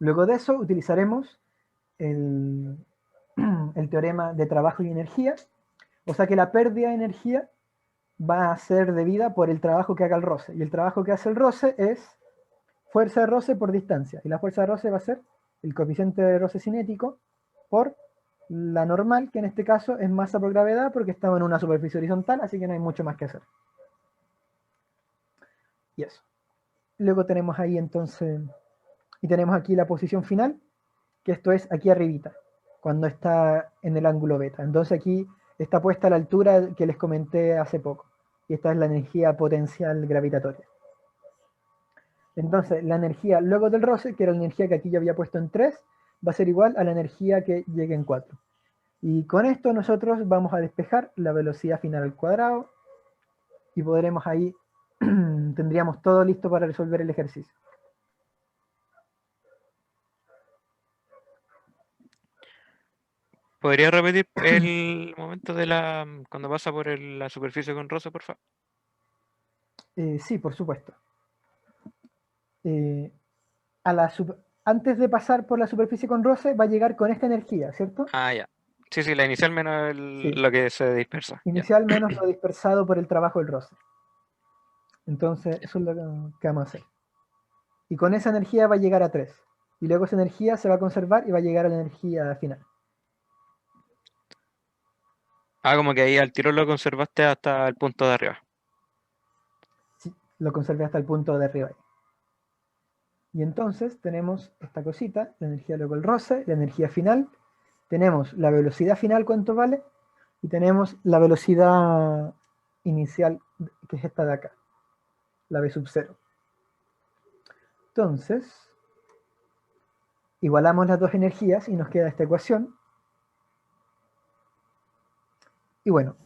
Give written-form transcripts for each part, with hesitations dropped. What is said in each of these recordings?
Luego de eso utilizaremos el, el teorema de trabajo y energía, o sea que la pérdida de energía va a ser debida por el trabajo que haga el roce, y el trabajo que hace el roce es fuerza de roce por distancia, y la fuerza de roce va a ser el coeficiente de roce cinético por la normal, que en este caso es masa por gravedad, porque estamos en una superficie horizontal, así que no hay mucho más que hacer. Y eso. Luego tenemos ahí entonces, y tenemos aquí la posición final, que esto es aquí arribita, cuando está en el ángulo beta. Entonces aquí está puesta a la altura que les comenté hace poco, y esta es la energía potencial gravitatoria. Entonces la energía luego del roce, que era la energía que aquí yo había puesto en 3, va a ser igual a la energía que llegue en 4. Y con esto nosotros vamos a despejar la velocidad final al cuadrado, y podremos ahí, tendríamos todo listo para resolver el ejercicio. ¿Podría repetir el momento de cuando pasa por la superficie con roce, por favor? Sí, por supuesto. Eh, antes de pasar por la superficie con roce, va a llegar con esta energía, ¿cierto? Ah, ya. Sí, sí, la inicial menos Sí. lo que se dispersa. Ya. Inicial menos lo dispersado por el trabajo del roce. Entonces, eso es lo que vamos a hacer. Y con esa energía va a llegar a 3. Y luego esa energía se va a conservar y va a llegar a la energía final. Ah, como que ahí al tiro lo conservaste hasta el punto de arriba. Sí, lo conservé hasta el punto de arriba. Y entonces tenemos esta cosita, la energía luego el roce, la energía final. Tenemos la velocidad final, cuánto vale, y tenemos la velocidad inicial, que es esta de acá, la v sub 0. Entonces, igualamos las dos energías y nos queda esta ecuación. Y bueno,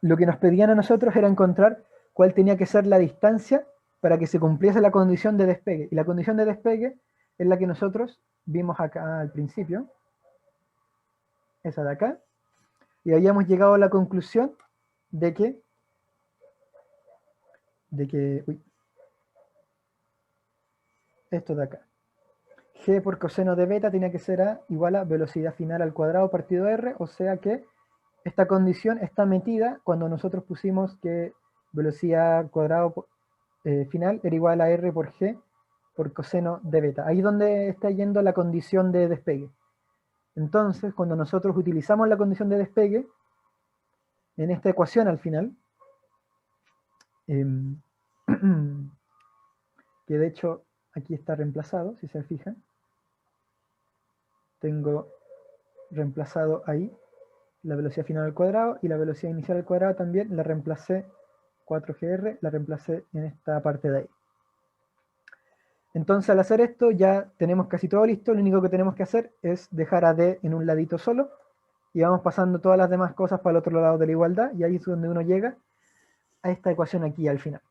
lo que nos pedían a nosotros era encontrar cuál tenía que ser la distancia para que se cumpliese la condición de despegue. Y la condición de despegue es la que nosotros vimos acá al principio, esa de acá, y habíamos llegado a la conclusión de que, uy, esto de acá, g por coseno de beta tiene que ser a igual a velocidad final al cuadrado partido r, o sea que esta condición está metida cuando nosotros pusimos que velocidad cuadrado final era igual a r por g por coseno de beta. Ahí es donde está yendo la condición de despegue. Entonces, cuando nosotros utilizamos la condición de despegue, en esta ecuación al final, que de hecho aquí está reemplazado, si se fijan, tengo reemplazado ahí la velocidad final al cuadrado y la velocidad inicial al cuadrado también la reemplacé 4gr, la reemplacé en esta parte de ahí. Entonces al hacer esto ya tenemos casi todo listo, lo único que tenemos que hacer es dejar a D en un ladito solo y vamos pasando todas las demás cosas para el otro lado de la igualdad y ahí es donde uno llega a esta ecuación aquí al final.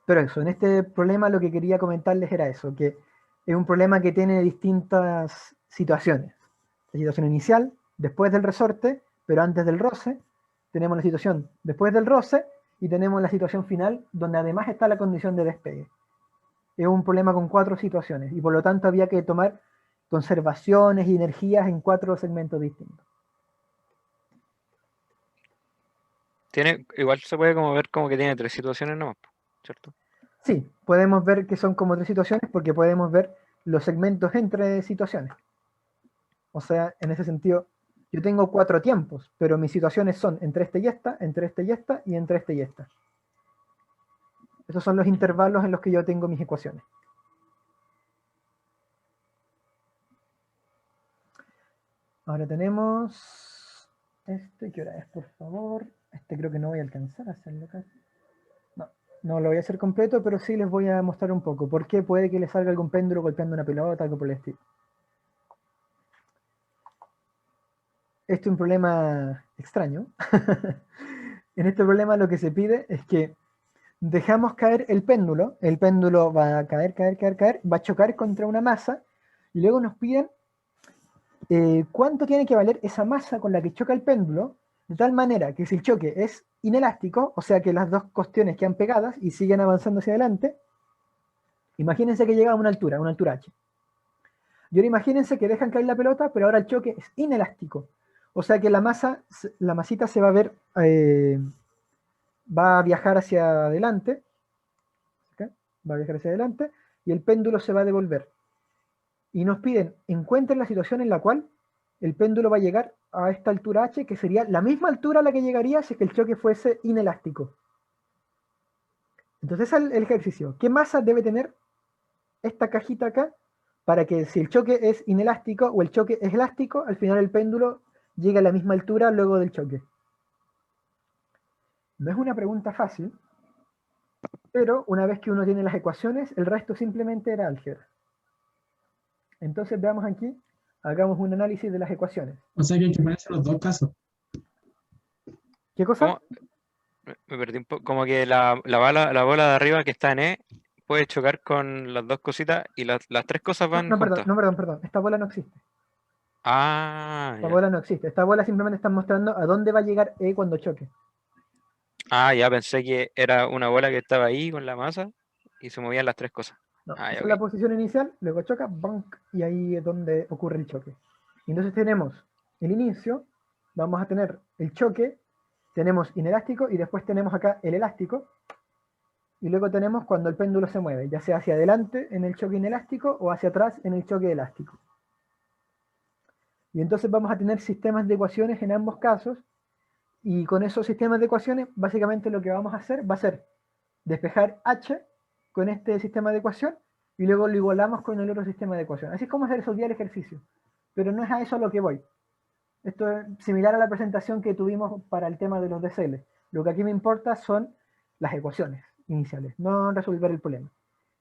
Pero eso, en este problema lo que quería comentarles era eso, que es un problema que tiene distintas situaciones. La situación inicial, después del resorte, pero antes del roce, tenemos la situación después del roce y tenemos la situación final donde además está la condición de despegue. Es un problema con 4 situaciones y por lo tanto había que tomar conservaciones y energías en 4 segmentos distintos. Igual se puede como ver como que tiene tres situaciones nomás, ¿cierto? Sí, podemos ver que son como 3 situaciones porque podemos ver los segmentos entre situaciones. O sea, en ese sentido, yo tengo 4 tiempos, pero mis situaciones son entre este y esta, entre este y esta, y entre este y esta. Esos son los intervalos en los que yo tengo mis ecuaciones. Ahora tenemos este, ¿qué hora es, por favor? Este creo que no voy a alcanzar a hacerlo acá. No, no lo voy a hacer completo, pero sí les voy a mostrar un poco. Porque puede que les salga algún péndulo golpeando una pelota, algo por el estilo. Este es un problema extraño. En este problema lo que se pide es que dejamos caer el péndulo va a caer, caer, caer, caer, va a chocar contra una masa, y luego nos piden cuánto tiene que valer esa masa con la que choca el péndulo De tal manera que si el choque es inelástico, o sea que las dos cuestiones quedan pegadas y siguen avanzando hacia adelante, imagínense que llega a una altura h. Y ahora imagínense que dejan caer la pelota, pero ahora el choque es inelástico. O sea que la masita se va a ver, va a viajar hacia adelante, ¿okay? Va a viajar hacia adelante, y el péndulo se va a devolver. Y nos piden, encuentren la situación en la cual el péndulo va a llegar a esta altura h, que sería la misma altura a la que llegaría si es que el choque fuese inelástico. Entonces el ejercicio, ¿qué masa debe tener esta cajita acá para que si el choque es inelástico o el choque es elástico, al final el péndulo llegue a la misma altura luego del choque? No es una pregunta fácil, pero una vez que uno tiene las ecuaciones, el resto simplemente era álgebra. Entonces veamos aquí, hagamos un análisis de las ecuaciones. O sea que hay que ponerse los dos casos. ¿Qué cosa? ¿Cómo? Me perdí un poco. Como que la bola de arriba que está en E puede chocar con las dos cositas y las tres cosas van juntas. Perdón. Esta bola no existe. Ah, Esta ya. bola no existe. Esta bola simplemente está mostrando a dónde va a llegar E cuando choque. Ah, ya pensé que era una bola que estaba ahí con la masa y se movían las tres cosas. No, Ah, esa ya, es la ok. posición inicial, luego choca, bonk, y ahí es donde ocurre el choque. Entonces tenemos el inicio, vamos a tener el choque, tenemos inelástico y después tenemos acá el elástico, y luego tenemos cuando el péndulo se mueve, ya sea hacia adelante en el choque inelástico o hacia atrás en el choque elástico. Y entonces vamos a tener sistemas de ecuaciones en ambos casos, y con esos sistemas de ecuaciones básicamente lo que vamos a hacer va a ser despejar h con este sistema de ecuación y luego lo igualamos con el otro sistema de ecuación. Así es como se resolvía el ejercicio. Pero no es a eso a lo que voy. Esto es similar a la presentación que tuvimos para el tema de los DCL. Lo que aquí me importa son las ecuaciones iniciales, no resolver el problema.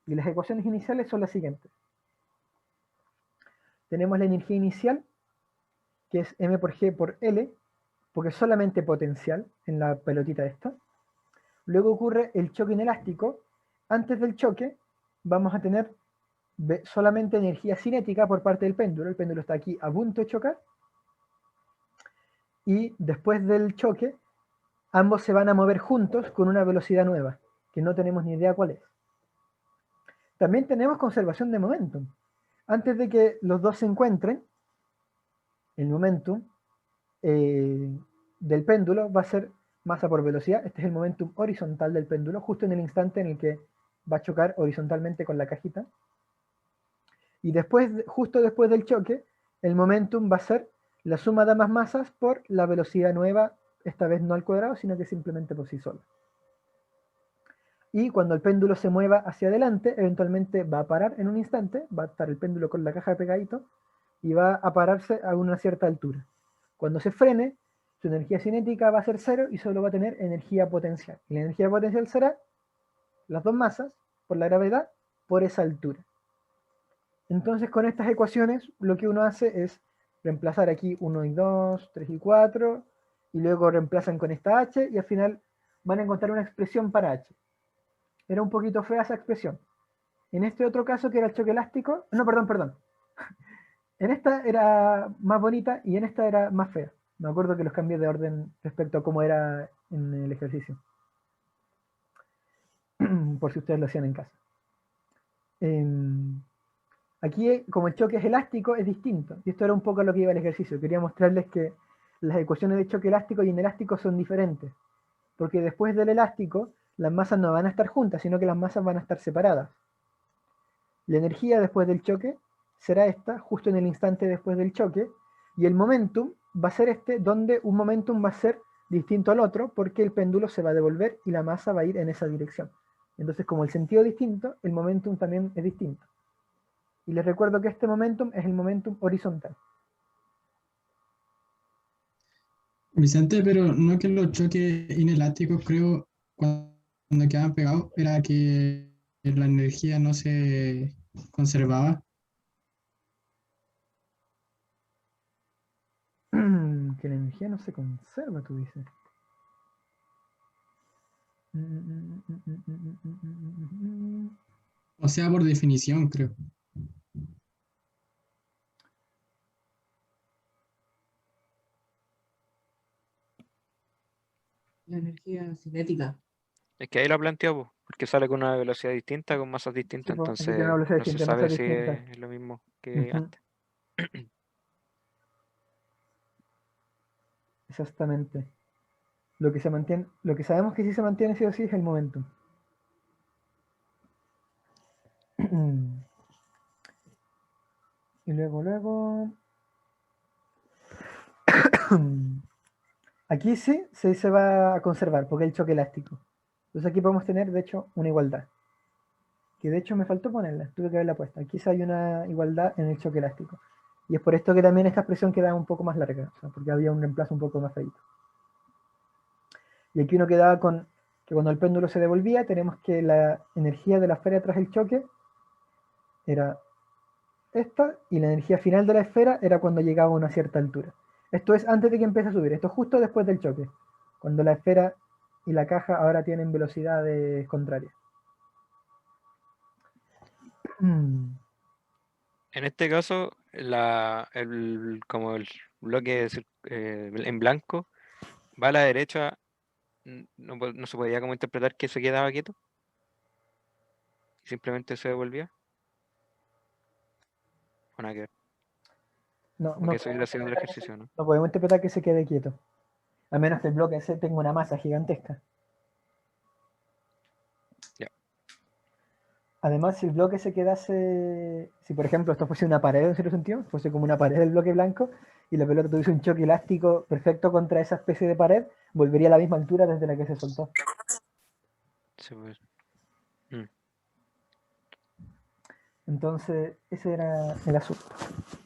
Y las ecuaciones iniciales son las siguientes. Tenemos la energía inicial, que es m por g por L, porque es solamente potencial en la pelotita esta. Luego ocurre el choque inelástico. Antes del choque vamos a tener solamente energía cinética por parte del péndulo. El péndulo está aquí a punto de chocar. Y después del choque, ambos se van a mover juntos con una velocidad nueva, que no tenemos ni idea cuál es. También tenemos conservación de momentum. Antes de que los dos se encuentren, el momentum del péndulo va a ser masa por velocidad. Este es el momentum horizontal del péndulo, justo en el instante en el que va a chocar horizontalmente con la cajita. Y después, justo después del choque, el momentum va a ser la suma de ambas masas por la velocidad nueva, esta vez no al cuadrado, sino que simplemente por sí sola. Y cuando el péndulo se mueva hacia adelante, eventualmente va a parar en un instante, va a estar el péndulo con la caja pegadito, y va a pararse a una cierta altura. Cuando se frene, su energía cinética va a ser cero y solo va a tener energía potencial. Y la energía potencial será las dos masas por la gravedad por esa altura. Entonces con estas ecuaciones lo que uno hace es reemplazar aquí 1 y 2, 3 y 4, y luego reemplazan con esta h, y al final van a encontrar una expresión para h. Era un poquito fea esa expresión. En este otro caso, que era el choque elástico, no, perdón. En esta era más bonita y en esta era más fea. Me acuerdo que los cambié de orden respecto a cómo era en el ejercicio. Por si ustedes lo hacían en casa. Aquí, como el choque es elástico, es distinto. Y esto era un poco a lo que iba el ejercicio. Quería mostrarles que las ecuaciones de choque elástico y inelástico son diferentes. Porque después del elástico, las masas no van a estar juntas, sino que las masas van a estar separadas. La energía después del choque será esta, justo en el instante después del choque, y el momentum va a ser este, donde un momentum va a ser distinto al otro, porque el péndulo se va a devolver y la masa va a ir en esa dirección. Entonces, como el sentido es distinto, el momentum también es distinto. Y les recuerdo que este momentum es el momentum horizontal. Vicente, pero no que los choques inelásticos, creo, cuando quedaban pegados, era que la energía no se conservaba. Que la energía no se conserva, tú dices. O sea, por definición, creo. cinética. Es que ahí lo planteó, po, porque sale con una velocidad distinta, con masas Sí, distintas, po, aquí entonces tiene una velocidad no se distinta, sabe masas si distintas. es lo mismo que Ujú. antes. Exactamente. Lo que se mantiene, lo que sabemos que sí se mantiene sí o sí es el momentum. Y luego. Aquí sí se va a conservar porque hay el choque elástico. Entonces aquí podemos tener, de hecho, una igualdad. Que de hecho me faltó ponerla, tuve que haberla puesta. Aquí sí hay una igualdad en el choque elástico. Y es por esto que también esta expresión queda un poco más larga, o sea, porque había un reemplazo un poco más feito. Y aquí uno quedaba con que cuando el péndulo se devolvía, tenemos que la energía de la esfera tras el choque era esta, y la energía final de la esfera era cuando llegaba a una cierta altura. Esto es antes de que empiece a subir, esto es justo después del choque, cuando la esfera y la caja ahora tienen velocidades contrarias. En este caso, como el bloque en blanco va a la derecha, no se podía como interpretar que se quedaba quieto y simplemente se devolvía. O nada que ver. No, Como que seguir haciendo el ejercicio, ¿no? no podemos interpretar que se quede quieto, a menos que el bloque ese tenga una masa gigantesca. Ya. Además, si el bloque se quedase, si por ejemplo esto fuese una pared en cierto sentido, fuese como una pared del bloque blanco y la pelota tuviese un choque elástico perfecto contra esa especie de pared, volvería a la misma altura desde la que se soltó. Sí, pues. Entonces, ese era el asunto.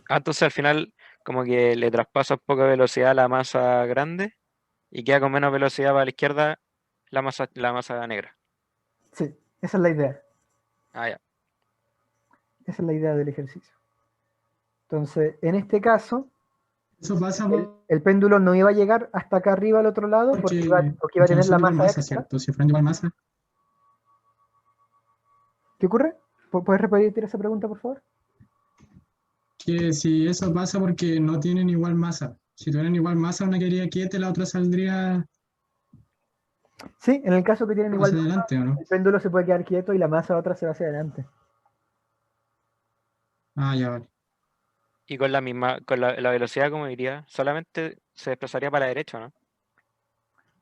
Entonces al final como que le traspasa poca velocidad a la masa grande y queda con menos velocidad para la izquierda la masa negra. Sí, esa es la idea. Ah, ya. Esa es la idea del ejercicio. Entonces, en este caso, Eso pasa el péndulo no iba a llegar hasta acá arriba al otro lado porque iba a tener la son igual masa masa, extra. ¿cierto? Si fueran igual masa. ¿Qué ocurre? ¿Puedes repetir esa pregunta, por favor? Que si eso pasa porque no tienen igual masa. Si tuvieran igual masa, una quedaría quieta y la otra saldría Sí, en el caso que tienen igual hacia masa, adelante, ¿o no? el péndulo se puede quedar quieto y la masa otra se va hacia adelante. Ah, ya vale. Y con la velocidad, como diría, solamente se desplazaría para la derecha, ¿no?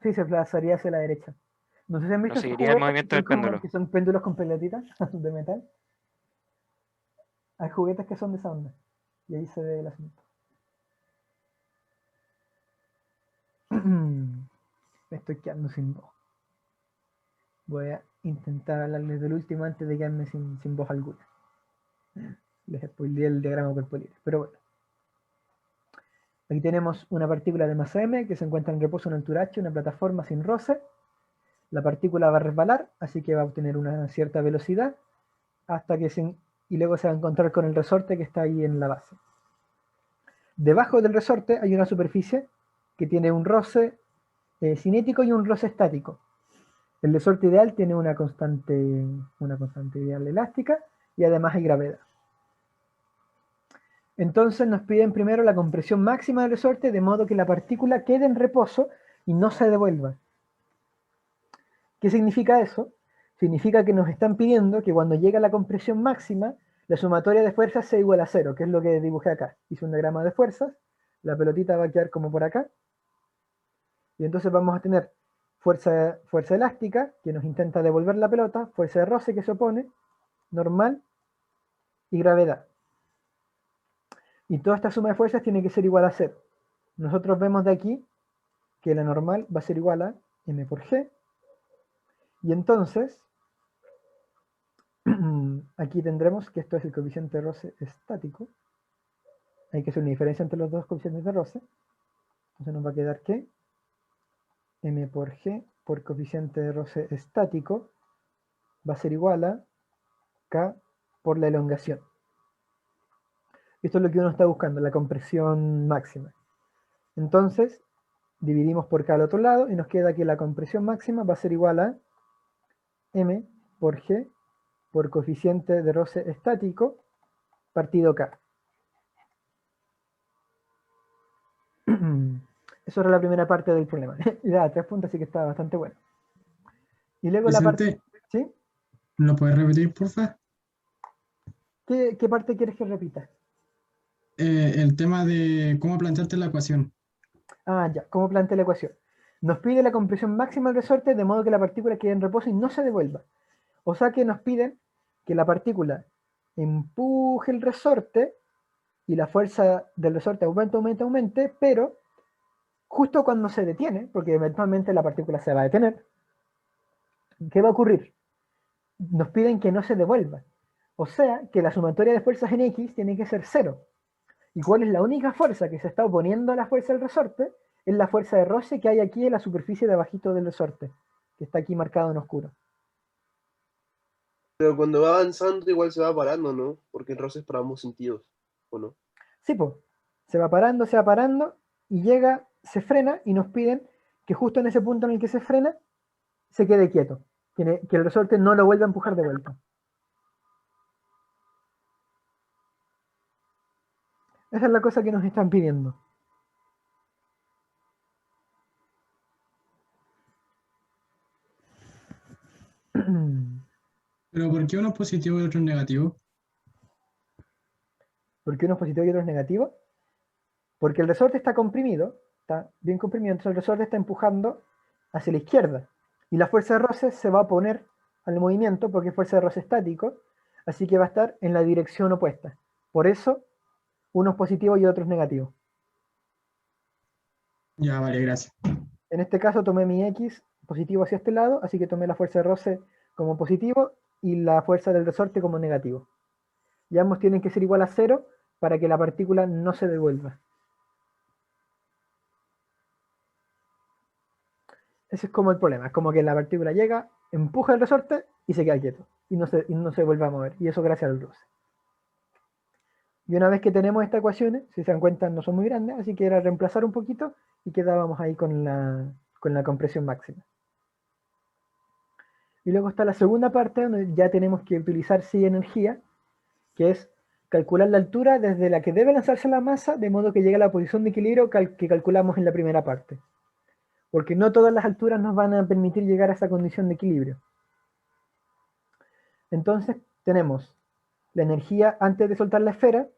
Sí, se desplazaría hacia la derecha. No sé si han No visto esos seguiría el juguetes movimiento del péndulo. que son péndulos con pelotitas de metal. Hay juguetes que son de esa onda. Y ahí se ve el asunto. Me estoy quedando sin voz. Voy a intentar hablarles del último antes de quedarme sin voz alguna. Les spoileé el diagrama corporal. Pero bueno. Aquí tenemos una partícula de masa m que se encuentra en reposo en altura h, una plataforma sin roce. La partícula va a resbalar, así que va a obtener una cierta velocidad hasta que y luego se va a encontrar con el resorte que está ahí en la base. Debajo del resorte hay una superficie que tiene un roce cinético y un roce estático. El resorte ideal tiene una constante ideal elástica y además hay gravedad. Entonces nos piden primero la compresión máxima del resorte de modo que la partícula quede en reposo y no se devuelva. ¿Qué significa eso? Significa que nos están pidiendo que cuando llega la compresión máxima, la sumatoria de fuerzas sea igual a cero, que es lo que dibujé acá. Hice un diagrama de fuerzas, la pelotita va a quedar como por acá, y entonces vamos a tener fuerza elástica, que nos intenta devolver la pelota, fuerza de roce que se opone, normal, y gravedad. Y toda esta suma de fuerzas tiene que ser igual a cero. Nosotros vemos de aquí que la normal va a ser igual a m por g, y entonces aquí tendremos que esto es el coeficiente de roce estático. Hay que hacer una diferencia entre los dos coeficientes de roce. Entonces nos va a quedar que m por g por coeficiente de roce estático va a ser igual a k por la elongación. Esto es lo que uno está buscando, la compresión máxima. Entonces, dividimos por k al otro lado y nos queda que la compresión máxima va a ser igual a m por g por coeficiente de roce estático partido k. Eso era la primera parte del problema. Y da 3 puntos, así que está bastante bueno. Y luego la parte... Vicente, ¿Sí? ¿lo puedes repetir, porfa? ¿Qué parte quieres que repita? El tema de cómo plantearte la ecuación. Ah, ya, ¿cómo plantea la ecuación? Nos pide la compresión máxima del resorte de modo que la partícula quede en reposo y no se devuelva. O sea que nos piden que la partícula empuje el resorte y la fuerza del resorte aumente, pero justo cuando se detiene, porque eventualmente la partícula se va a detener, ¿qué va a ocurrir? Nos piden que no se devuelva. O sea que la sumatoria de fuerzas en X tiene que ser cero. ¿Y cuál es la única fuerza que se está oponiendo a la fuerza del resorte? Es la fuerza de roce que hay aquí en la superficie de abajito del resorte, que está aquí marcado en oscuro. Pero cuando va avanzando igual se va parando, ¿no? Porque el roce es para ambos sentidos, ¿o no? Sí, pues, se va parando, y llega, se frena y nos piden que justo en ese punto en el que se frena, se quede quieto, que el resorte no lo vuelva a empujar de vuelta. Esa es la cosa que nos están pidiendo. Pero ¿por qué uno es positivo y otro es negativo? ¿Por qué uno es positivo y otro es negativo? Porque el resorte está comprimido, está bien comprimido, entonces el resorte está empujando hacia la izquierda. Y la fuerza de roce se va a oponer al movimiento porque es fuerza de roce estático, así que va a estar en la dirección opuesta. Por eso, uno es positivo y otro es negativo. Ya, vale, gracias. En este caso tomé mi X positivo hacia este lado, así que tomé la fuerza de roce como positivo y la fuerza del resorte como negativo. Y ambos tienen que ser igual a 0 para que la partícula no se devuelva. Ese es como el problema, es como que la partícula llega, empuja el resorte y se queda quieto. Y no se vuelve a mover. Y eso gracias al roce. Y una vez que tenemos estas ecuaciones, si se dan cuenta no son muy grandes, así que era reemplazar un poquito y quedábamos ahí con la compresión máxima. Y luego está la segunda parte donde ya tenemos que utilizar sí energía, que es calcular la altura desde la que debe lanzarse la masa, de modo que llegue a la posición de equilibrio que calculamos en la primera parte. Porque no todas las alturas nos van a permitir llegar a esa condición de equilibrio. Entonces tenemos la energía antes de soltar la esfera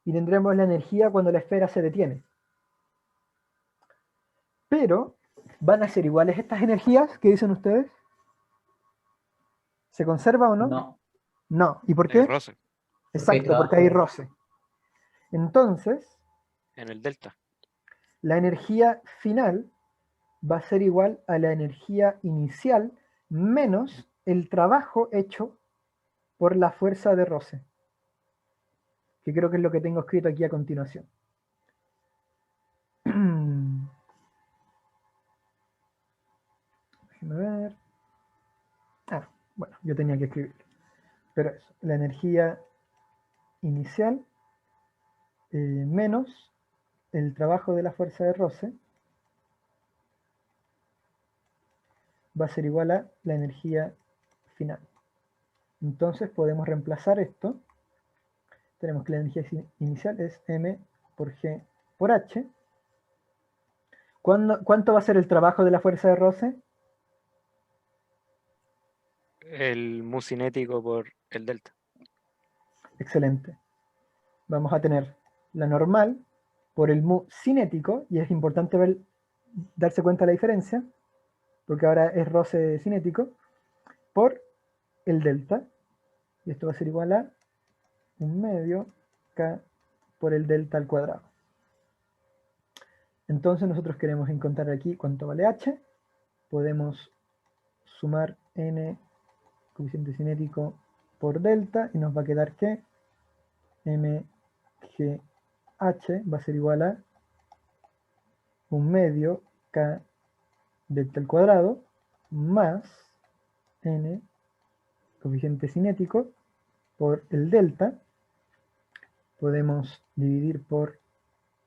y tendremos la energía cuando la esfera se detiene. Pero, ¿van a ser iguales estas energías? ¿Qué dicen ustedes? ¿Se conserva o no? No, No. ¿Y por El qué? roce Exacto, porque hay roce. Entonces, en el delta. la energía final va a ser igual a la energía inicial menos el trabajo hecho por la fuerza de roce, que creo que es lo que tengo escrito aquí a continuación. Déjenme ver. Ah, bueno, yo tenía que escribirlo. Pero eso, la energía inicial menos el trabajo de la fuerza de roce va a ser igual a la energía final. Entonces podemos reemplazar esto. Tenemos que la energía inicial es m por g por h. ¿Cuánto va a ser el trabajo de la fuerza de roce? El mu cinético por el delta. Excelente. Vamos a tener la normal por el mu cinético, y es importante darse cuenta de la diferencia, porque ahora es roce cinético, por el delta, y esto va a ser igual a 1/2 k por el delta al cuadrado. Entonces nosotros queremos encontrar aquí cuánto vale h, podemos sumar n coeficiente cinético por delta, y nos va a quedar que mgh va a ser igual a 1/2 k delta al cuadrado más n coeficiente cinético por el delta. Podemos dividir por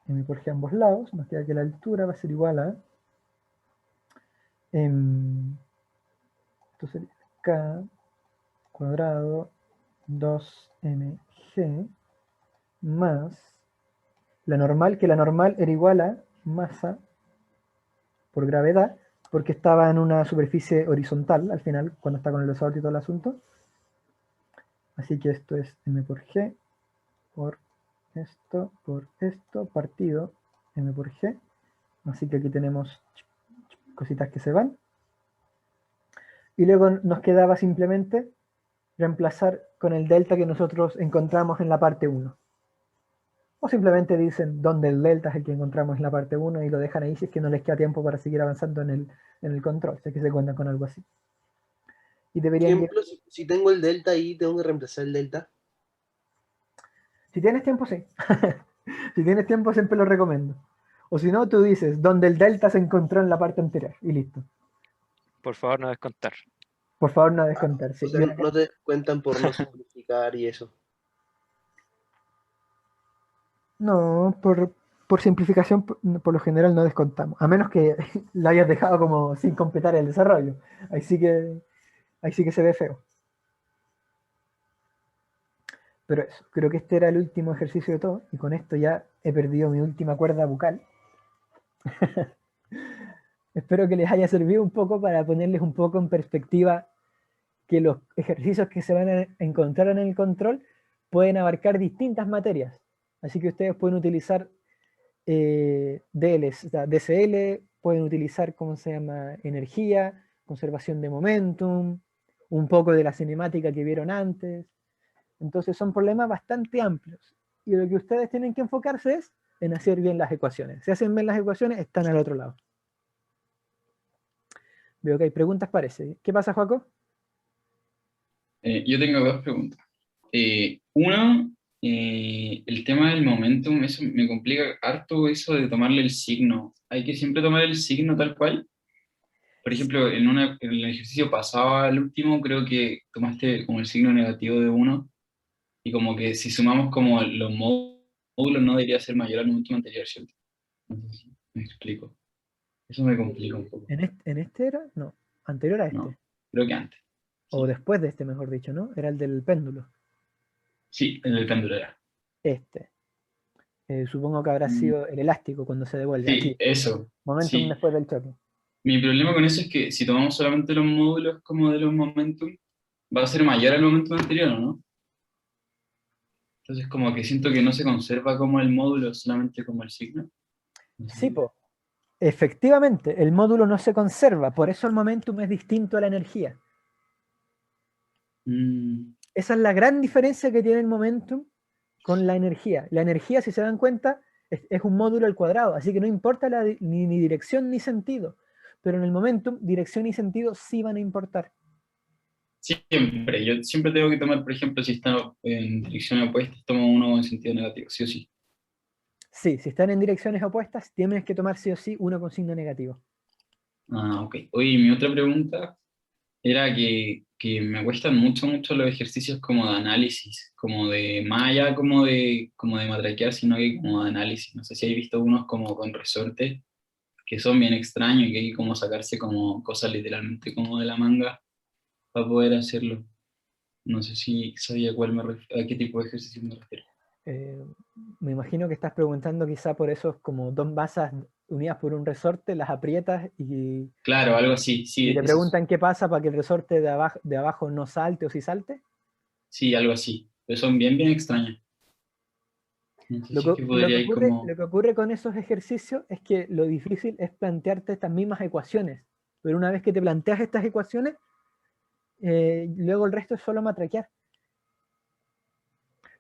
m por g a ambos lados, nos queda que la altura va a ser igual a esto sería k cuadrado 2mg más la normal, que la normal era igual a masa por gravedad, porque estaba en una superficie horizontal al final, cuando está con el resorte y todo el asunto. Así que esto es m por g por esto, partido m por g. Así que aquí tenemos cositas que se van. Y luego nos quedaba simplemente reemplazar con el delta que nosotros encontramos en la parte 1. O simplemente dicen dónde el delta es el que encontramos en la parte 1 y lo dejan ahí si es que no les queda tiempo para seguir avanzando en el control, si es que se cuentan con algo así. Y deberían Ejemplo, si tengo el delta ahí, tengo que reemplazar el delta. Si tienes tiempo, sí. Si tienes tiempo, siempre lo recomiendo. O si no, tú dices donde el delta se encontró en la parte anterior y listo. Por favor, no descontar. Por favor, no descontar. Sí. O sea, no te cuentan por no simplificar y eso. No, por simplificación, por lo general no descontamos. A menos que lo hayas dejado como sin completar el desarrollo. Ahí sí que se ve feo. Pero eso, creo que este era el último ejercicio de todo. Y con esto ya he perdido mi última cuerda bucal. Espero que les haya servido un poco para ponerles un poco en perspectiva que los ejercicios que se van a encontrar en el control pueden abarcar distintas materias. Así que ustedes pueden utilizar DLs, o sea, DCL, pueden utilizar, ¿cómo se llama? Energía, conservación de momentum, un poco de la cinemática que vieron antes. Entonces son problemas bastante amplios. Y lo que ustedes tienen que enfocarse es en hacer bien las ecuaciones. Si hacen bien las ecuaciones, están al otro lado. Veo que hay preguntas, parece. ¿Qué pasa, Joaco? Yo tengo dos preguntas. Uno, el tema del momentum, eso me complica harto eso de tomarle el signo. Hay que siempre tomar el signo tal cual. Por ejemplo, en el ejercicio pasado al último, creo que tomaste como el signo negativo de 1, y como que si sumamos como los módulos no debería ser mayor al momentum anterior, ¿cierto? No sé si me explico. Eso me complica un poco. ¿En este era? No, anterior a este. No, creo que antes. O después de este, mejor dicho, ¿no? Era el del péndulo. Sí, en el péndulo era. Este. Supongo que habrá sido el elástico cuando se devuelve. Sí, Aquí. eso. Momentum Sí. después del choque. Mi problema con eso es que si tomamos solamente los módulos como de los momentum, va a ser mayor al momentum anterior, ¿no? Entonces como que siento que no se conserva como el módulo, solamente como el signo. Sí, po. Efectivamente, el módulo no se conserva, por eso el momentum es distinto a la energía. Esa es la gran diferencia que tiene el momentum con la energía. La energía, si se dan cuenta, es un módulo al cuadrado, así que no importa ni dirección ni sentido. Pero en el momentum, dirección y sentido sí van a importar. Siempre, yo siempre tengo que tomar, por ejemplo, si está en dirección opuesta, tomo uno en sentido negativo, sí o sí. Sí, si están en direcciones opuestas, tienes que tomar sí o sí uno con signo negativo. Ah, ok. Oye, mi otra pregunta era que me cuestan mucho los ejercicios como de análisis, como de, más allá como de matraquear, sino que como de análisis. No sé si hay visto unos como con resorte, que son bien extraños y que hay que como sacarse como cosas literalmente como de la manga para poder hacerlo. No sé si sabía a qué tipo de ejercicio me refiero. Me imagino que estás preguntando quizá por esos como dos masas unidas por un resorte, las aprietas y Claro, algo así, sí. te preguntan qué pasa para que el resorte de abajo no salte o si salte. Sí, algo así. Pero son bien extraños. No sé si es que podría ir como... Lo que ocurre con esos ejercicios es que lo difícil es plantearte estas mismas ecuaciones. Pero una vez que te planteas estas ecuaciones, luego el resto es solo matraquear.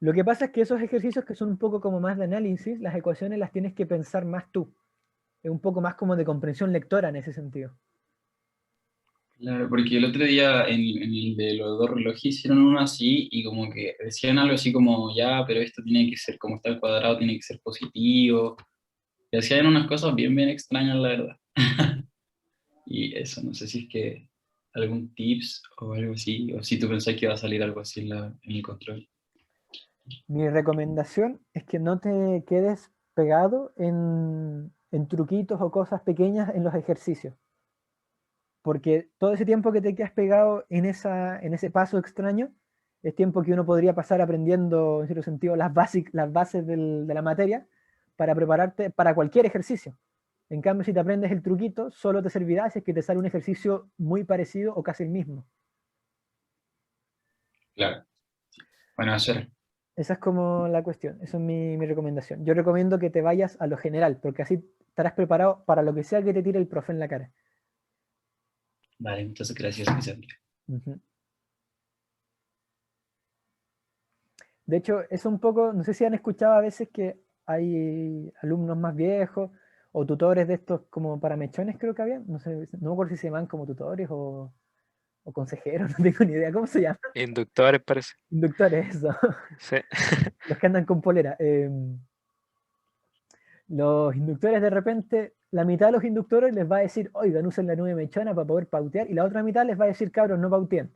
Lo que pasa es que esos ejercicios que son un poco como más de análisis, las ecuaciones las tienes que pensar más tú. Es un poco más como de comprensión lectora en ese sentido. Claro, porque el otro día en el de los dos relojes hicieron uno así y como que decían algo así como, ya, pero esto tiene que ser, como está el cuadrado, tiene que ser positivo. Y hacían unas cosas bien extrañas, la verdad. Y eso, no sé si es que algún tips o algo así, o si tú pensás que iba a salir algo así en el control. Mi recomendación es que no te quedes pegado en truquitos o cosas pequeñas en los ejercicios. Porque todo ese tiempo que te quedas pegado en ese paso extraño es tiempo que uno podría pasar aprendiendo, en cierto sentido, las bases de la materia para prepararte para cualquier ejercicio. En cambio, si te aprendes el truquito, solo te servirá si es que te sale un ejercicio muy parecido o casi el mismo. Claro. Bueno, hacer. Esa es como la cuestión, esa es mi recomendación. Yo recomiendo que te vayas a lo general, porque así estarás preparado para lo que sea que te tire el profe en la cara. Vale, entonces gracias, Vicente. Ujú. De hecho, es un poco, no sé si han escuchado a veces que hay alumnos más viejos o tutores de estos como para mechones, creo que había. No sé, no me acuerdo si se llaman como tutores o consejeros, no tengo ni idea cómo se llama. Inductores, parece. Inductores, eso. Sí. Los que andan con polera. Los inductores de repente, la mitad de los inductores les va a decir, oigan, usen la nube mechona para poder pautear, y la otra mitad les va a decir, cabros, no pauteen.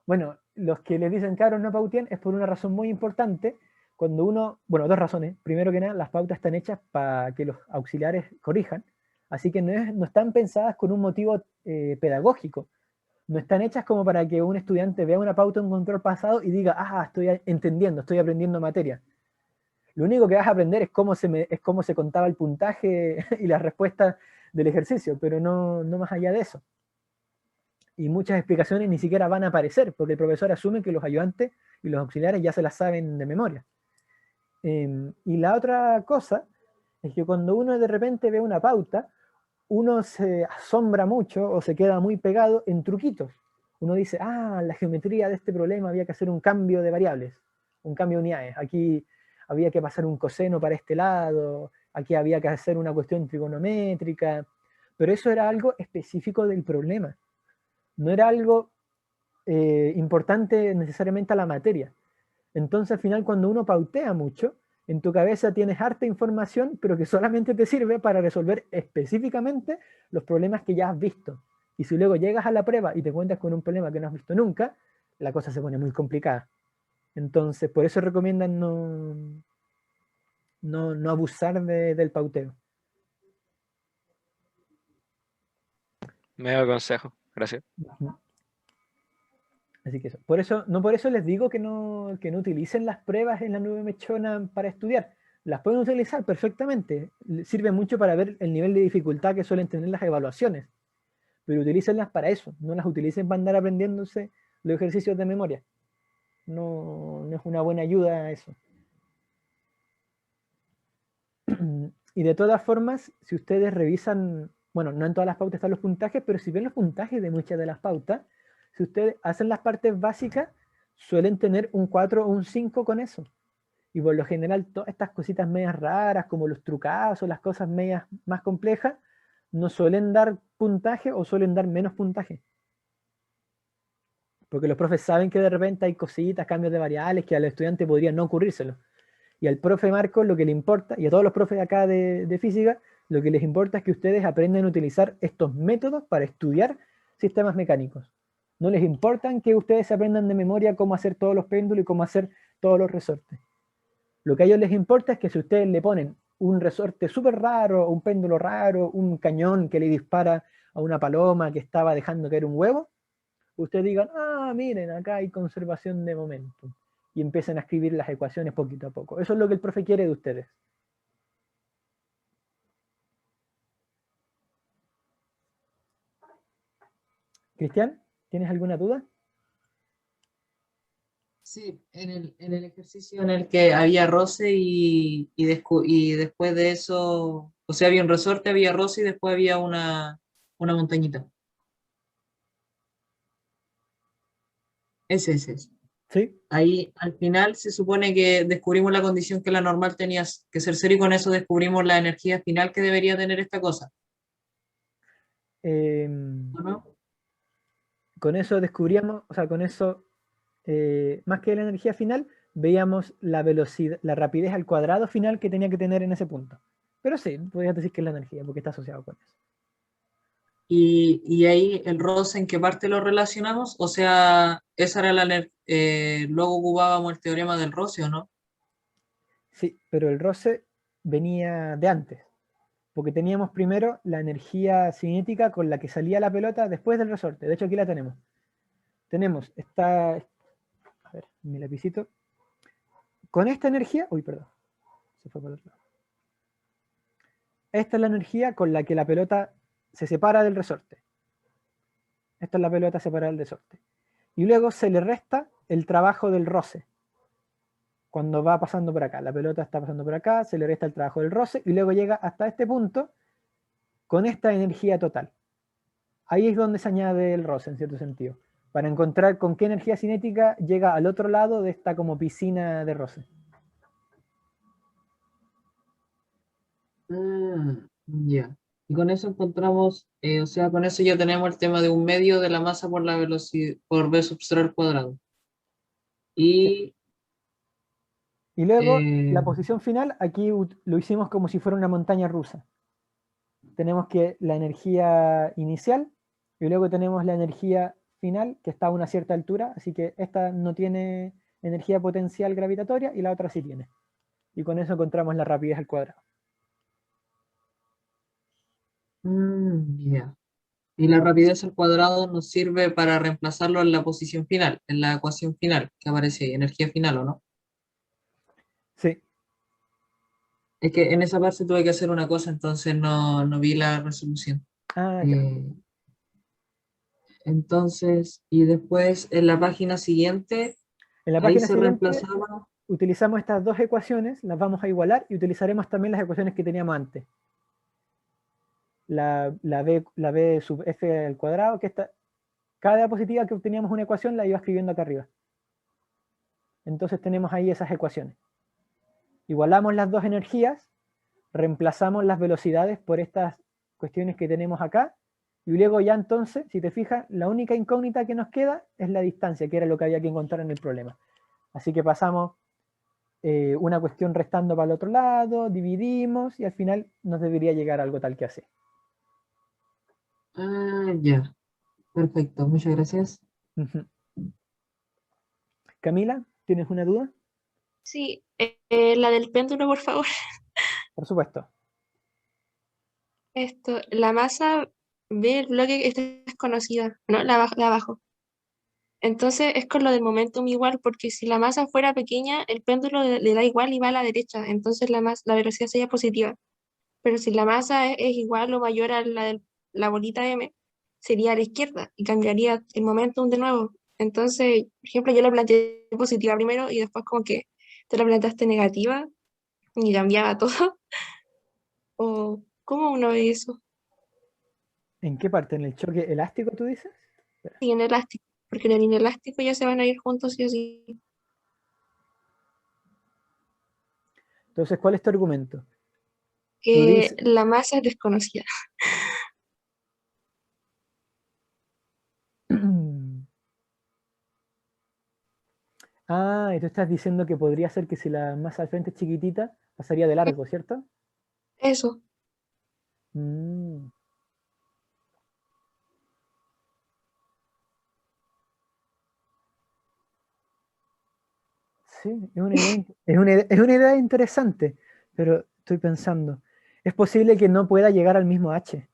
Bueno, los que les dicen cabros no pauteen es por una razón muy importante. Cuando uno, bueno, dos razones. Primero que nada, las pautas están hechas para que los auxiliares corrijan, así que no están pensadas con un motivo pedagógico. No están hechas como para que un estudiante vea una pauta en un control pasado y diga, ah, estoy entendiendo, estoy aprendiendo materia. Lo único que vas a aprender es cómo se contaba el puntaje y las respuestas del ejercicio, pero no más allá de eso. Y muchas explicaciones ni siquiera van a aparecer, porque el profesor asume que los ayudantes y los auxiliares ya se las saben de memoria. Y la otra cosa es que cuando uno de repente ve una pauta, uno se asombra mucho o se queda muy pegado en truquitos. Uno dice, ah, la geometría de este problema había que hacer un cambio de variables, un cambio de unidades. Aquí había que pasar un coseno para este lado, aquí había que hacer una cuestión trigonométrica, pero eso era algo específico del problema. No era algo importante necesariamente a la materia. Entonces al final cuando uno pautea mucho, en tu cabeza tienes harta información, pero que solamente te sirve para resolver específicamente los problemas que ya has visto. Y si luego llegas a la prueba y te encuentras con un problema que no has visto nunca, la cosa se pone muy complicada. Entonces, por eso recomiendan no abusar del pauteo. Me da consejo. Gracias. Así que eso. No por eso les digo que no utilicen las pruebas en la nube mechona para estudiar. Las pueden utilizar perfectamente. Sirve mucho para ver el nivel de dificultad que suelen tener las evaluaciones. Pero utilícenlas para eso. No las utilicen para andar aprendiéndose los ejercicios de memoria. No es una buena ayuda a eso. Y de todas formas, si ustedes revisan, bueno, no en todas las pautas están los puntajes, pero si ven los puntajes de muchas de las pautas, si ustedes hacen las partes básicas, suelen tener un 4 o un 5 con eso. Y por lo general, todas estas cositas medias raras, como los trucados o las cosas medias más complejas, no suelen dar puntaje o suelen dar menos puntaje. Porque los profes saben que de repente hay cositas, cambios de variables que al estudiante podrían no ocurrírselo. Y al profe Marco lo que le importa, y a todos los profes acá de física, lo que les importa es que ustedes aprendan a utilizar estos métodos para estudiar sistemas mecánicos. No les importa que ustedes aprendan de memoria cómo hacer todos los péndulos y cómo hacer todos los resortes. Lo que a ellos les importa es que si ustedes le ponen un resorte súper raro, un péndulo raro, un cañón que le dispara a una paloma que estaba dejando caer un huevo, ustedes digan, ah, miren, acá hay conservación de momentum. Y empiecen a escribir las ecuaciones poquito a poco. Eso es lo que el profe quiere de ustedes. Cristian, ¿tienes alguna duda? Sí, en el ejercicio en el que había roce y después de eso, o sea, había un resorte, había roce y después había una montañita. Ese. Sí. Ahí al final se supone que descubrimos la condición que la normal tenía que ser cero y con eso descubrimos la energía final que debería tener esta cosa. ¿No? Con eso descubríamos, o sea, con eso, más que la energía final, veíamos la velocidad, la rapidez al cuadrado final que tenía que tener en ese punto. Pero sí, podrías decir que es la energía, porque está asociado con eso. Y ahí el roce, ¿en qué parte lo relacionamos? O sea, esa era luego ocupábamos el teorema del roce, ¿o no? Sí, pero el roce venía de antes, porque teníamos primero la energía cinética con la que salía la pelota después del resorte. De hecho, aquí la tenemos. Tenemos esta, a ver, mi lapicito. Con esta energía, uy, perdón, se fue por el otro lado. esta es la energía con la que la pelota se separa del resorte. Esta es la pelota separada del resorte. Y luego se le resta el trabajo del roce. Cuando va pasando por acá, la pelota está pasando por acá, se le resta el trabajo del roce y luego llega hasta este punto con esta energía total. Ahí es donde se añade el roce, en cierto sentido, para encontrar con qué energía cinética llega al otro lado de esta como piscina de roce. Ya. Y con eso encontramos, o sea, con eso ya tenemos el tema de un medio de la masa por la velocidad, por v sub 0 al cuadrado. Y Y luego la eh, posición final, aquí lo hicimos como si fuera una montaña rusa. Tenemos que la energía inicial y luego tenemos la energía final que está a una cierta altura, así que esta no tiene energía potencial gravitatoria y la otra sí tiene. Y con eso encontramos la rapidez al cuadrado. ya. Y la rapidez al cuadrado nos sirve para reemplazarlo en la posición final, en la ecuación final que aparece ahí, energía final, ¿o no? Sí, Es que en esa parte tuve que hacer una cosa, entonces no vi la resolución. ah, ya. Entonces, y después en la página siguiente, En la ahí página se siguiente reemplazaba. utilizamos estas dos ecuaciones, las vamos a igualar y utilizaremos también las ecuaciones que teníamos antes. La b sub f al cuadrado, que está, cada diapositiva que obteníamos una ecuación la iba escribiendo acá arriba. Entonces tenemos ahí esas ecuaciones. Igualamos las dos energías, reemplazamos las velocidades por estas cuestiones que tenemos acá, y luego ya entonces, si te fijas, la única incógnita que nos queda es la distancia, que era lo que había que encontrar en el problema. Así que pasamos una cuestión restando para el otro lado, dividimos, y al final nos debería llegar algo tal que hace. Ya, perfecto, muchas gracias. Camila, ¿tienes una duda? Sí, la del péndulo, por favor. Por supuesto. Esto, la masa del bloque está desconocida, ¿no? La de abajo. Entonces es con lo del momentum igual, porque si la masa fuera pequeña, el péndulo le da igual y va a la derecha, entonces la velocidad sería positiva. Pero si la masa es igual o mayor a la de la bolita M, sería a la izquierda y cambiaría el momentum de nuevo. Entonces, por ejemplo, yo la planteé positiva primero y después como que te la planteaste negativa y cambiaba todo. ¿O cómo uno ve eso? ¿En qué parte? ¿En el choque elástico tú dices? Sí, en elástico, porque en el inelástico ya se van a ir juntos sí o sí. Entonces, ¿cuál es tu argumento? Tú Que dices, la masa es desconocida. ah, y tú estás diciendo que podría ser que si la masa al frente es chiquitita, pasaría de largo, ¿cierto? Eso. Mm. Sí, es una idea interesante, pero estoy pensando, es posible que no pueda llegar al mismo H.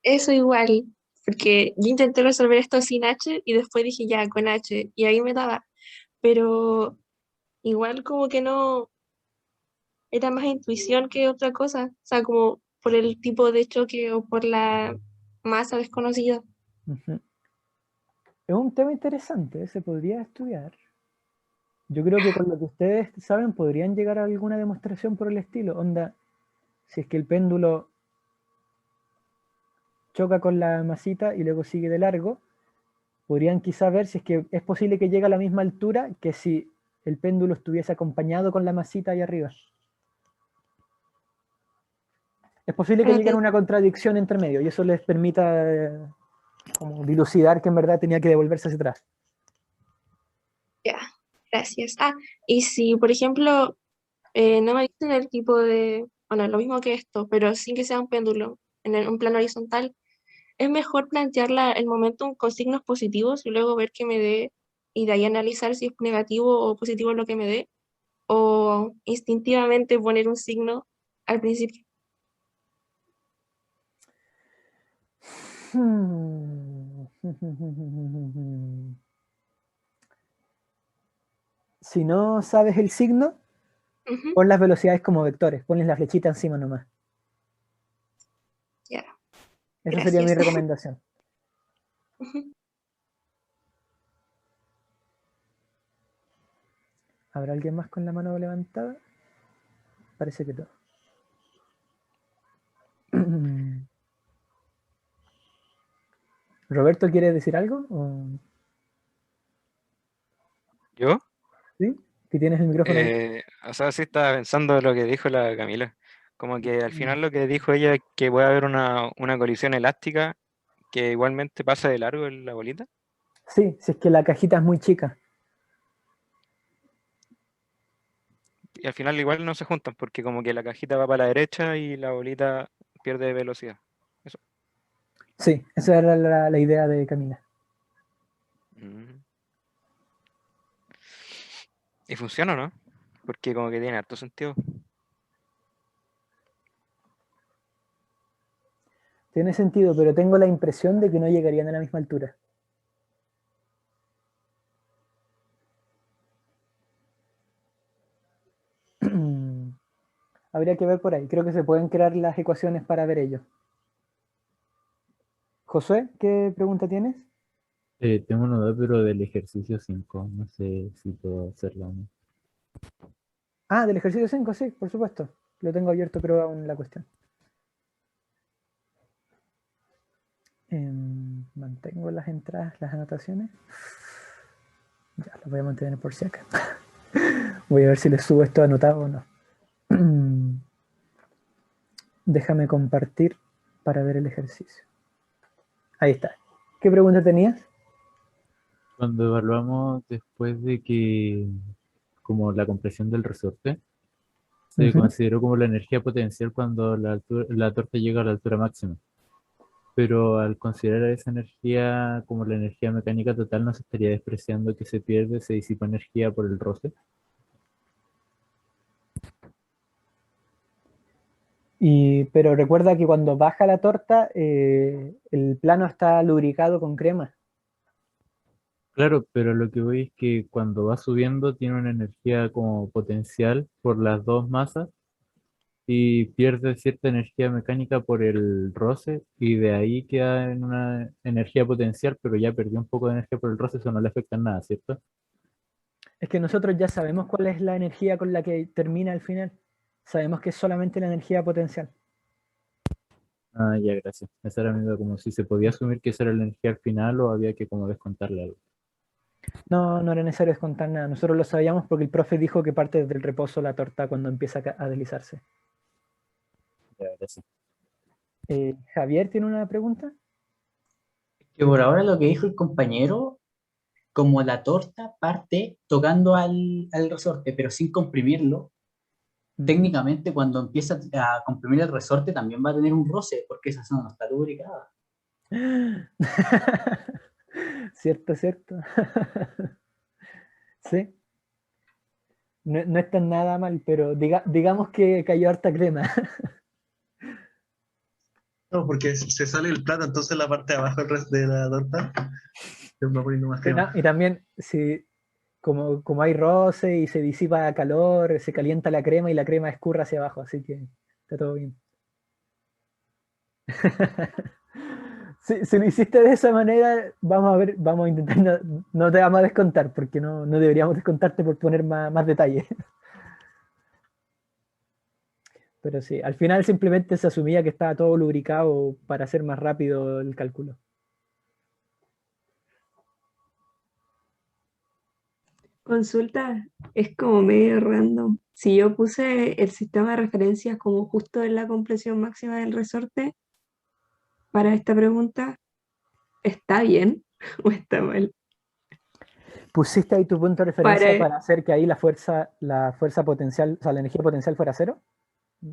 Eso igual, porque yo intenté resolver esto sin H y después dije ya con H y ahí me daba, pero igual como que no, era más intuición que otra cosa, o sea, como por el tipo de choque o por la masa desconocida. Ujú. Es un tema interesante, se podría estudiar. Yo creo que con lo que ustedes saben podrían llegar a alguna demostración por el estilo. Onda, si es que el péndulo choca con la masita y luego sigue de largo, podrían quizá ver si es que es posible que llegue a la misma altura que si el péndulo estuviese acompañado con la masita ahí arriba. Es posible que Ahora lleguen a una contradicción entre medio y eso les permita como dilucidar que en verdad tenía que devolverse hacia atrás. ya, gracias. Ah, y si por ejemplo no me dicen el tipo de, bueno, lo mismo que esto, pero sin que sea un péndulo, un plano horizontal, es mejor plantearla el momentum con signos positivos y luego ver qué me dé y de ahí analizar si es negativo o positivo lo que me dé, o instintivamente poner un signo al principio. Si no sabes el signo, Ujú, Pon las velocidades como vectores, ponles la flechita encima nomás. ya, Esa sería mi gracias. recomendación. Ujú. ¿Habrá alguien más con la mano levantada? Parece que no. ¿Roberto quiere decir algo? ¿Yo? ¿Sí? ¿Que tienes el micrófono abierto? O sea, sí estaba pensando lo que dijo la Camila. Como que al final lo que dijo ella es que puede haber una colisión elástica que igualmente pasa de largo en la bolita. Sí, si es que la cajita es muy chica. Y al final igual no se juntan porque como que la cajita va para la derecha y la bolita pierde velocidad. Eso. Sí, esa era la idea de Camila. Mm. ¿Y funciona o no? Porque como que tiene harto sentido. Tiene sentido, pero tengo la impresión de que no llegarían a la misma altura. Habría que ver por ahí. Creo que se pueden crear las ecuaciones para ver ello. Josué, ¿qué pregunta tienes? Tengo una duda, pero del ejercicio 5 no sé si puedo hacerlo o no. Ah, del ejercicio 5, sí, por supuesto. Lo tengo abierto, pero aún la cuestión. Mantengo las entradas, las anotaciones. Ya, las voy a mantener por si acá. Voy a ver si les subo esto anotado o no. Déjame compartir para ver el ejercicio. Ahí está. ¿Qué pregunta tenías? Cuando evaluamos después de que, como la compresión del resorte, se Ujú. consideró como la energía potencial cuando la torta llega a la altura máxima. Pero al considerar esa energía como la energía mecánica total, ¿no se estaría despreciando que se pierde, se disipa energía por el roce? Pero recuerda que cuando baja la torta, el plano está lubricado con crema. Claro, pero lo que voy es que cuando va subiendo tiene una energía como potencial por las dos masas y pierde cierta energía mecánica por el roce y de ahí queda en una energía potencial, pero ya perdió un poco de energía por el roce, eso no le afecta en nada, ¿cierto? Es que nosotros ya sabemos cuál es la energía con la que termina al final. Sabemos que es solamente la energía potencial. Ah, ya, gracias. Esa era mi duda, como si se podía asumir que esa era la energía al final o había que como descontarle algo. No, no era necesario descontar nada. Nosotros lo sabíamos porque el profe dijo que parte desde el reposo la torta cuando empieza a deslizarse. Ya, gracias. Javier tiene una pregunta. Que por ahora lo que dijo el compañero, como la torta parte tocando al resorte, pero sin comprimirlo, técnicamente cuando empieza a comprimir el resorte también va a tener un roce, porque esa zona no está lubricada. Cierto, cierto. Sí, no, no está nada mal, pero digamos que cayó harta crema. No, porque se sale el plato, entonces la parte de abajo de la torta se va poniendo más crema. Y también, si, como hay roce y se disipa calor, se calienta la crema y la crema escurre hacia abajo, así que está todo bien. Si lo hiciste de esa manera, vamos a ver, vamos a intentar, no te vamos a descontar, porque no deberíamos descontarte por poner más detalle. Pero sí, al final simplemente se asumía que estaba todo lubricado para hacer más rápido el cálculo. Consulta, es como medio random. Si yo puse el sistema de referencias como justo en la compresión máxima del resorte para esta pregunta, ¿está bien o está mal? ¿Pusiste ahí tu punto de referencia Para, para hacer que ahí la fuerza potencial, o sea, la energía potencial fuera cero?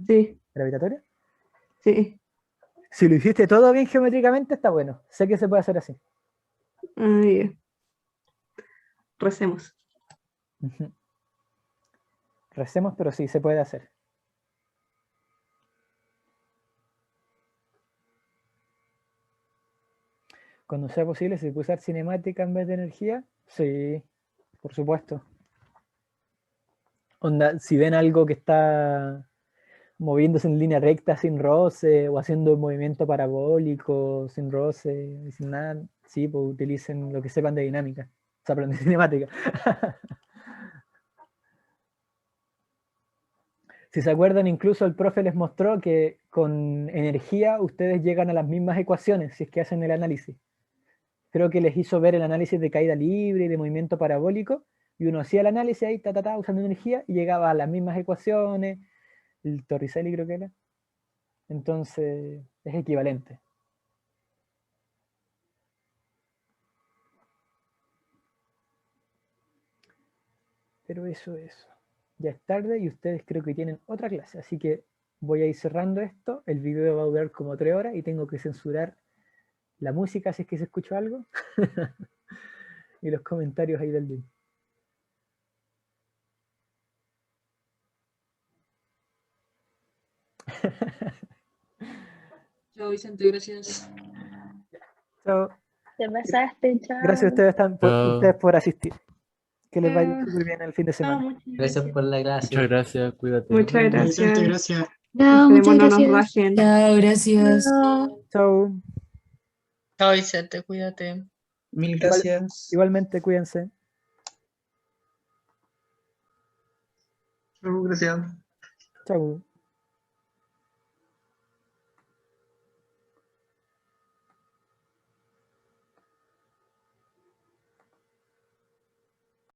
sí, ¿Gravitatoria? sí. Si lo hiciste todo bien geométricamente, está bueno. Sé que se puede hacer así. Ah, ya. Recemos. Ujú. Recemos, pero sí, se puede hacer. Cuando sea posible, ¿se puede usar cinemática en vez de energía? Sí, por supuesto. Onda, si ven algo que está moviéndose en línea recta sin roce o haciendo un movimiento parabólico sin roce y sin nada, sí, pues utilicen lo que sepan de dinámica, o sea, perdón, de cinemática. Si se acuerdan, incluso el profe les mostró que con energía ustedes llegan a las mismas ecuaciones si es que hacen el análisis. Creo que les hizo ver el análisis de caída libre y de movimiento parabólico, y uno hacía el análisis ahí, usando energía, y llegaba a las mismas ecuaciones, el Torricelli creo que era. Entonces, es equivalente. Pero eso. Ya es tarde y ustedes creo que tienen otra clase, así que voy a ir cerrando esto. El video va a durar como 3 horas y tengo que censurar la música si es que se escucha algo y los comentarios ahí del link. Chao, Vicente, gracias. Chao. Te pasaste, chao. Gracias a ustedes por asistir. Que les vaya Chao. súper bien el fin de semana. Muchas Gracias por la clase. Muchas gracias, cuídate. Muchas Vicente, gracias. gracias. No, muchas no nos gracias. rajen. Chao, gracias. No. Chao. Chao, Vicente, cuídate. Mil gracias. Igualmente, cuídense. Chau, gracias. Chao.